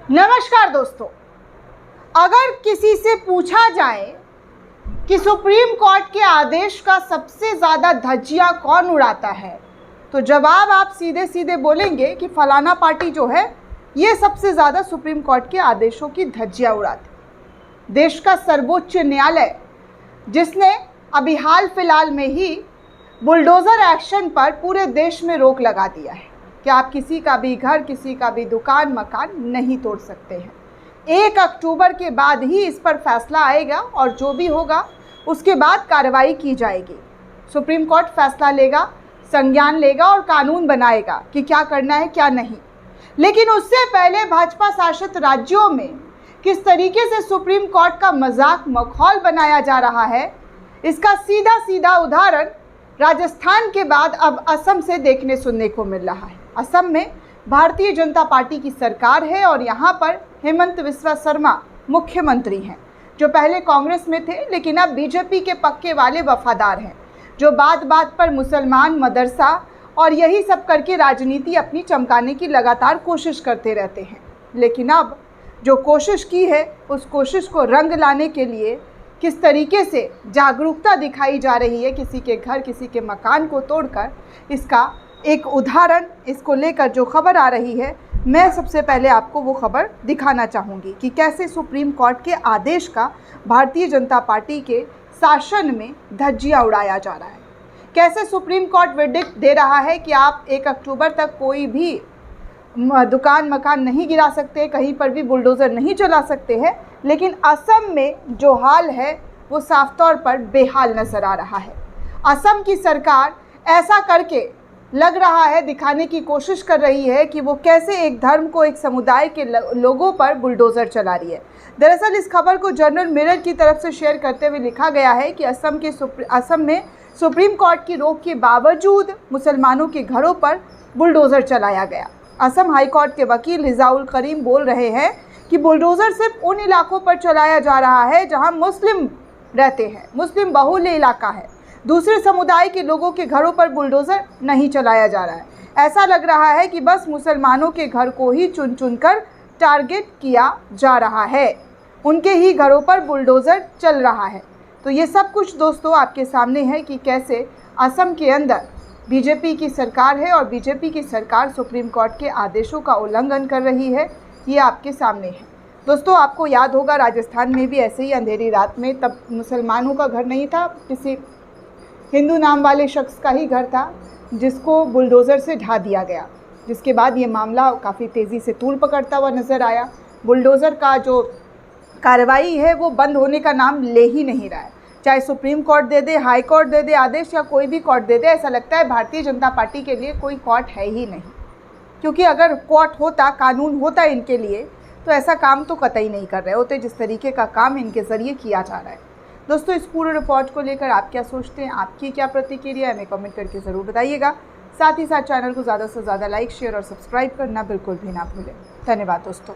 नमस्कार दोस्तों, अगर किसी से पूछा जाए कि सुप्रीम कोर्ट के आदेश का सबसे ज़्यादा धज्जियां कौन उड़ाता है, तो जवाब आप सीधे सीधे बोलेंगे कि फलाना पार्टी जो है ये सबसे ज़्यादा सुप्रीम कोर्ट के आदेशों की धज्जियां उड़ाती। देश का सर्वोच्च न्यायालय जिसने अभी हाल फिलहाल में ही बुलडोज़र एक्शन पर पूरे देश में रोक लगा दिया है कि आप किसी का भी घर, किसी का भी दुकान मकान नहीं तोड़ सकते हैं। 1 अक्टूबर के बाद ही इस पर फैसला आएगा और जो भी होगा उसके बाद कार्रवाई की जाएगी। सुप्रीम कोर्ट फैसला लेगा, संज्ञान लेगा और कानून बनाएगा कि क्या करना है क्या नहीं। लेकिन उससे पहले भाजपा शासित राज्यों में किस तरीके से सुप्रीम कोर्ट का मजाक मखौल बनाया जा रहा है, इसका सीधा सीधा उदाहरण राजस्थान के बाद अब असम से देखने सुनने को मिल रहा है। असम में भारतीय जनता पार्टी की सरकार है और यहाँ पर हेमंत बिस्वा शर्मा मुख्यमंत्री हैं, जो पहले कांग्रेस में थे लेकिन अब बीजेपी के पक्के वाले वफादार हैं, जो बात बात पर मुसलमान, मदरसा और यही सब करके राजनीति अपनी चमकाने की लगातार कोशिश करते रहते हैं। लेकिन अब जो कोशिश की है उस कोशिश को रंग लाने के लिए किस तरीके से जागरूकता दिखाई जा रही है किसी के घर, किसी के मकान को तोड़कर, इसका एक उदाहरण, इसको लेकर जो खबर आ रही है, मैं सबसे पहले आपको वो खबर दिखाना चाहूँगी कि कैसे सुप्रीम कोर्ट के आदेश का भारतीय जनता पार्टी के शासन में धज्जियां उड़ाया जा रहा है। कैसे सुप्रीम कोर्ट वर्डिक्ट दे रहा है कि आप 1 अक्टूबर तक कोई भी दुकान मकान नहीं गिरा सकते, कहीं पर भी बुलडोज़र नहीं चला सकते हैं। लेकिन असम में जो हाल है वो साफ तौर पर बेहाल नज़र आ रहा है। असम की सरकार ऐसा करके लग रहा है, दिखाने की कोशिश कर रही है कि वो कैसे एक धर्म को, एक समुदाय के लोगों पर बुलडोज़र चला रही है। दरअसल इस खबर को जर्नल मिरर की तरफ से शेयर करते हुए लिखा गया है कि असम में सुप्रीम कोर्ट की रोक के बावजूद मुसलमानों के घरों पर बुलडोज़र चलाया गया। असम हाई कोर्ट के वकील रिजाउल करीम बोल रहे हैं कि बुलडोज़र सिर्फ उन इलाकों पर चलाया जा रहा है जहां मुस्लिम रहते हैं, मुस्लिम बहुल्य इलाका है। दूसरे समुदाय के लोगों के घरों पर बुलडोज़र नहीं चलाया जा रहा है। ऐसा लग रहा है कि बस मुसलमानों के घर को ही चुन चुन कर टारगेट किया जा रहा है, उनके ही घरों पर बुलडोज़र चल रहा है। तो ये सब कुछ दोस्तों आपके सामने है कि कैसे असम के अंदर बीजेपी की सरकार है और बीजेपी की सरकार सुप्रीम कोर्ट के आदेशों का उल्लंघन कर रही है, ये आपके सामने है। दोस्तों, आपको याद होगा राजस्थान में भी ऐसे ही अंधेरी रात में, तब मुसलमानों का घर नहीं था, किसी हिंदू नाम वाले शख्स का ही घर था जिसको बुलडोज़र से ढा दिया गया, जिसके बाद ये मामला काफ़ी तेज़ी से तूल पकड़ता हुआ नज़र आया। बुलडोज़र का जो कार्रवाई है वो बंद होने का नाम ले ही नहीं रहा है। चाहे सुप्रीम कोर्ट दे दे, हाई कोर्ट दे दे आदेश या कोई भी कोर्ट दे दे, ऐसा लगता है भारतीय जनता पार्टी के लिए कोई कोर्ट है ही नहीं। क्योंकि अगर कोर्ट होता, कानून होता इनके लिए, तो ऐसा काम तो कतई नहीं कर रहे होते जिस तरीके का काम इनके ज़रिए किया जा रहा है। दोस्तों, इस पूरे रिपोर्ट को लेकर आप क्या सोचते हैं, आपकी क्या प्रतिक्रिया है, हमें कमेंट करके ज़रूर बताइएगा। साथ ही साथ चैनल को ज़्यादा से ज़्यादा लाइक, शेयर और सब्सक्राइब करना बिल्कुल भी ना भूलें। धन्यवाद दोस्तों।